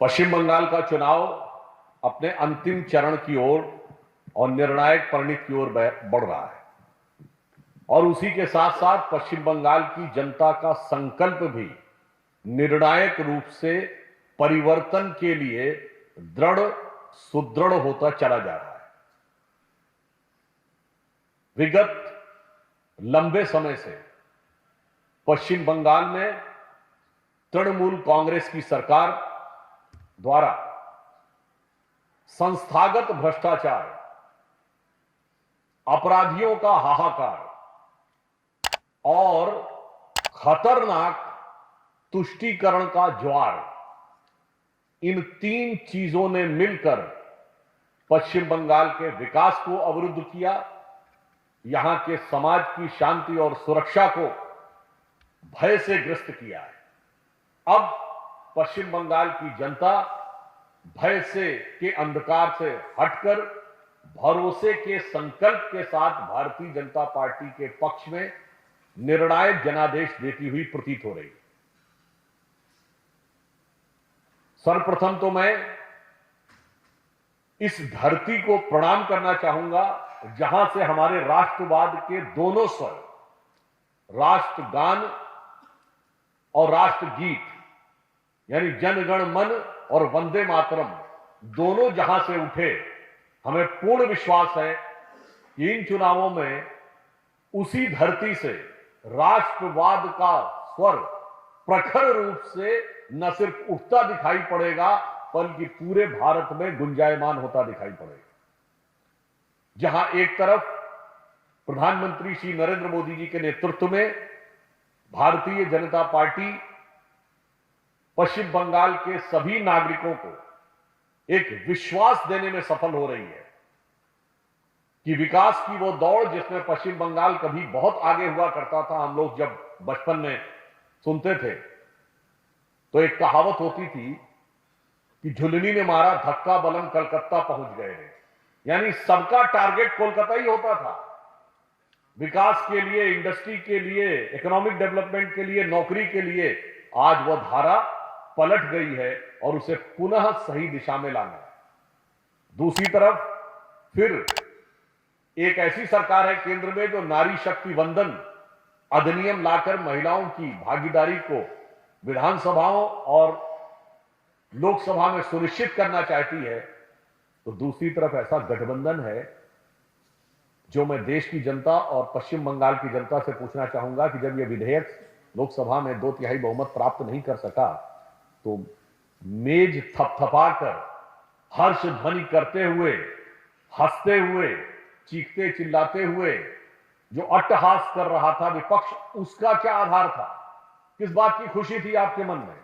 पश्चिम बंगाल का चुनाव अपने अंतिम चरण की ओर और निर्णायक परिणति की ओर बढ़ रहा है और उसी के साथ साथ पश्चिम बंगाल की जनता का संकल्प भी निर्णायक रूप से परिवर्तन के लिए दृढ़ सुदृढ़ होता चला जा रहा है। विगत लंबे समय से पश्चिम बंगाल में तृणमूल कांग्रेस की सरकार द्वारा संस्थागत भ्रष्टाचार, अपराधियों का हाहाकार और खतरनाक तुष्टीकरण का ज्वार, इन तीन चीजों ने मिलकर पश्चिम बंगाल के विकास को अवरुद्ध किया, यहां के समाज की शांति और सुरक्षा को भय से ग्रस्त किया है। अब पश्चिम बंगाल की जनता भय से के अंधकार से हटकर भरोसे के संकल्प के साथ भारतीय जनता पार्टी के पक्ष में निर्णायक जनादेश देती हुई प्रतीत हो रही है। सर्वप्रथम तो मैं इस धरती को प्रणाम करना चाहूंगा जहां से हमारे राष्ट्रवाद के दोनों स्वर, राष्ट्रगान और राष्ट्रगीत यानी जनगण मन और वंदे मातरम दोनों जहां से उठे। हमें पूर्ण विश्वास है कि इन चुनावों में उसी धरती से राष्ट्रवाद का स्वर प्रखर रूप से न सिर्फ उठता दिखाई पड़ेगा बल्कि पूरे भारत में गुंजायमान होता दिखाई पड़ेगा। जहां एक तरफ प्रधानमंत्री श्री नरेंद्र मोदी जी के नेतृत्व में भारतीय जनता पार्टी पश्चिम बंगाल के सभी नागरिकों को एक विश्वास देने में सफल हो रही है कि विकास की वो दौड़ जिसमें पश्चिम बंगाल कभी बहुत आगे हुआ करता था। हम लोग जब बचपन में सुनते थे तो एक कहावत होती थी कि झुलनी ने मारा धक्का बलम कलकत्ता पहुंच गए हैं, यानी सबका टारगेट कोलकाता ही होता था। विकास के लिए, इंडस्ट्री के लिए, इकोनॉमिक डेवलपमेंट के लिए, नौकरी के लिए आज वह धारा पलट गई है और उसे पुनः सही दिशा में लाना है। दूसरी तरफ फिर एक ऐसी सरकार है केंद्र में जो नारी शक्ति वंदन अधिनियम लाकर महिलाओं की भागीदारी को विधानसभाओं और लोकसभा में सुनिश्चित करना चाहती है। तो दूसरी तरफ ऐसा गठबंधन है जो मैं देश की जनता और पश्चिम बंगाल की जनता से पूछना चाहूंगा कि जब यह विधेयक लोकसभा में 2/3 बहुमत प्राप्त नहीं कर सका तो मेज थपथपाकर, हर्ष ध्वनि करते हुए, हंसते हुए, चीखते चिल्लाते हुए जो अट्टहास कर रहा था विपक्ष, उसका क्या आधार था? किस बात की खुशी थी आपके मन में?